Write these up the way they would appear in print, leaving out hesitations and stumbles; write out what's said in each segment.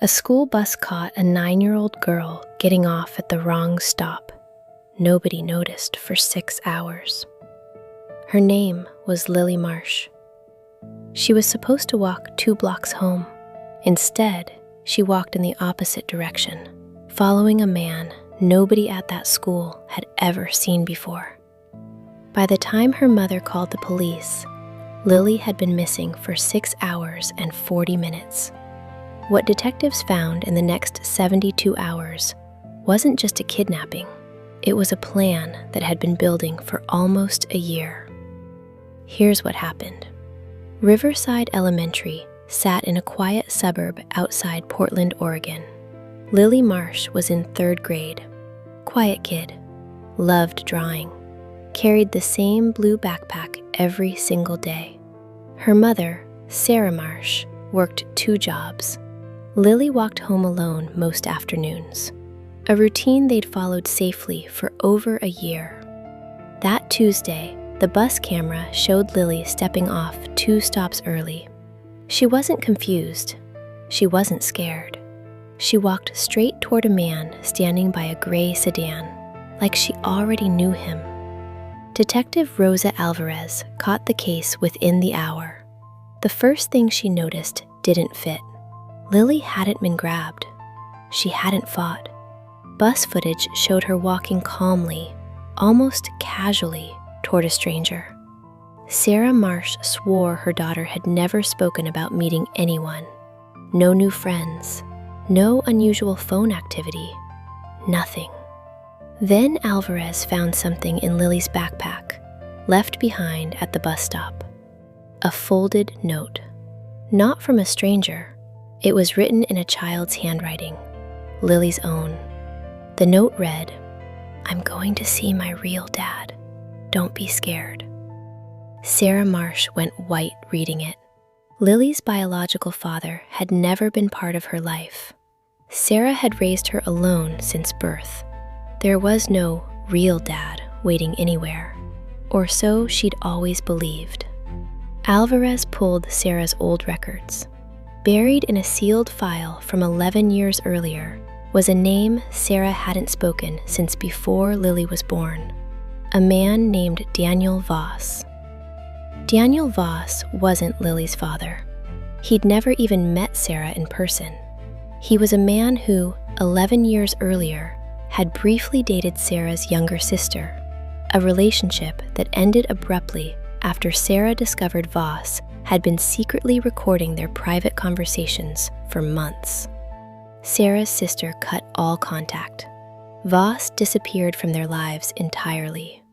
A school bus caught a 9-year-old girl getting off at the wrong stop. Nobody noticed for 6 hours. Her name was Lily Marsh. She was supposed to walk 2 blocks home. Instead, she walked in the opposite direction, following a man nobody at that school had ever seen before. By the time her mother called the police, Lily had been missing for 6 hours and 40 minutes. What detectives found in the next 72 hours wasn't just a kidnapping. It was a plan that had been building for almost a year. Here's what happened. Riverside Elementary sat in a quiet suburb outside Portland, Oregon. Lily Marsh was in 3rd grade. Quiet kid, loved drawing, carried the same blue backpack every single day. Her mother, Sarah Marsh, worked 2 jobs. Lily walked home alone most afternoons, a routine they'd followed safely for over a year. That Tuesday, the bus camera showed Lily stepping off 2 stops early. She wasn't confused. She wasn't scared. She walked straight toward a man standing by a gray sedan, like she already knew him. Detective Rosa Alvarez caught the case within the hour. The first thing she noticed didn't fit. Lily hadn't been grabbed. She hadn't fought. Bus footage showed her walking calmly, almost casually, toward a stranger. Sarah Marsh swore her daughter had never spoken about meeting anyone. No new friends, no unusual phone activity, nothing. Then Alvarez found something in Lily's backpack, left behind at the bus stop. A folded note. Not from a stranger. It was written in a child's handwriting, Lily's own. The note read, "I'm going to see my real dad. Don't be scared." Sarah Marsh went white reading it. Lily's biological father had never been part of her life. Sarah had raised her alone since birth. There was no real dad waiting anywhere, or so she'd always believed. Alvarez pulled Sarah's old records. Buried in a sealed file from 11 years earlier was a name Sarah hadn't spoken since before Lily was born, a man named Daniel Voss. Daniel Voss wasn't Lily's father. He'd never even met Sarah in person. He was a man who, 11 years earlier, had briefly dated Sarah's younger sister, a relationship that ended abruptly after Sarah discovered Voss had been secretly recording their private conversations for months. Sarah's sister cut all contact. Voss disappeared from their lives entirely,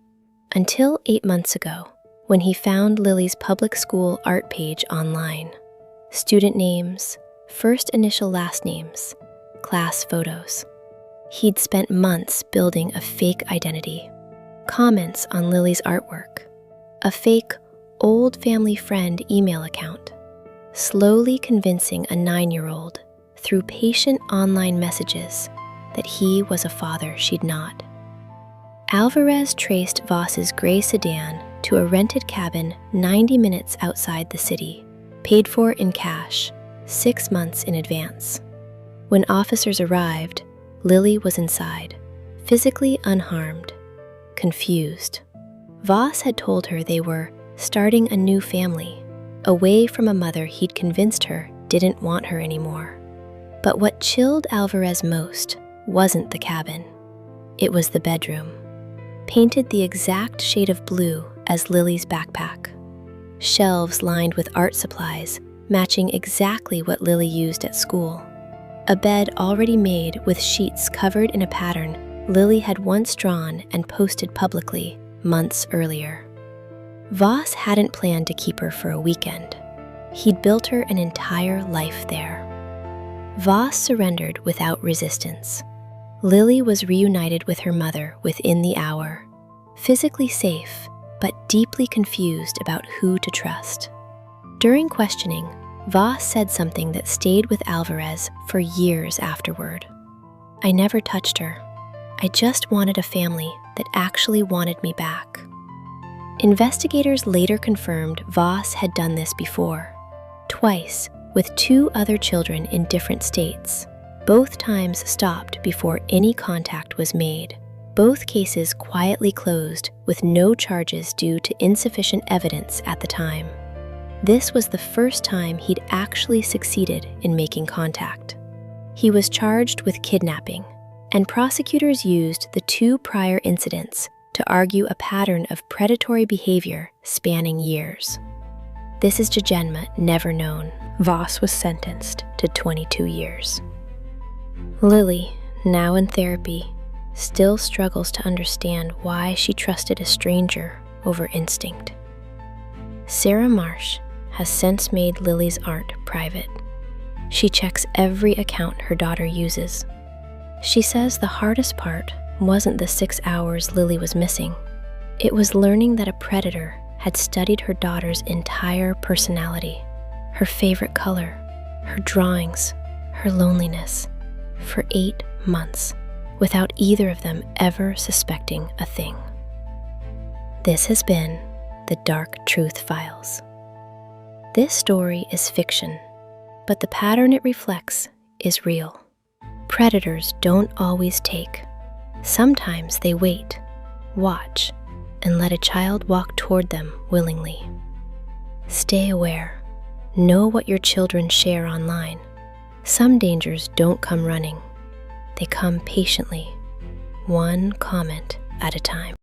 until 8 months ago, when he found Lily's public school art page online. Student names, first initial last names, class photos. He'd spent months building a fake identity, comments on Lily's artwork, a fake old family friend email account, slowly convincing a 9-year-old through patient online messages that he was a father she'd not. Alvarez traced Voss's gray sedan to a rented cabin 90 minutes outside the city, paid for in cash, 6 months in advance. When officers arrived, Lily was inside, physically unharmed, confused. Voss had told her they were starting a new family, away from a mother he'd convinced her didn't want her anymore. But what chilled Alvarez most wasn't the cabin. It was the bedroom, painted the exact shade of blue as Lily's backpack. Shelves lined with art supplies, matching exactly what Lily used at school. A bed already made with sheets covered in a pattern Lily had once drawn and posted publicly months earlier. Voss hadn't planned to keep her for a weekend. He'd built her an entire life there. Voss surrendered without resistance. Lily was reunited with her mother within the hour, physically safe, but deeply confused about who to trust. During questioning, Voss said something that stayed with Alvarez for years afterward. "I never touched her. I just wanted a family that actually wanted me back." Investigators later confirmed Voss had done this before, twice with 2 other children in different states. Both times stopped before any contact was made. Both cases quietly closed with no charges due to insufficient evidence at the time. This was the first time he'd actually succeeded in making contact. He was charged with kidnapping, and prosecutors used the 2 prior incidents to argue a pattern of predatory behavior spanning years. This is Jejennah never known. Voss was sentenced to 22 years. Lily, now in therapy, still struggles to understand why she trusted a stranger over instinct. Sarah Marsh has since made Lily's aunt private. She checks every account her daughter uses. She says the hardest part wasn't the 6 hours Lily was missing. It was learning that a predator had studied her daughter's entire personality, her favorite color, her drawings, her loneliness, for 8 months, without either of them ever suspecting a thing. This has been The Dark Truth Files. This story is fiction, but the pattern it reflects is real. Predators don't always take. Sometimes they wait, watch, and let a child walk toward them willingly. Stay aware. Know what your children share online. Some dangers don't come running. They come patiently, one comment at a time.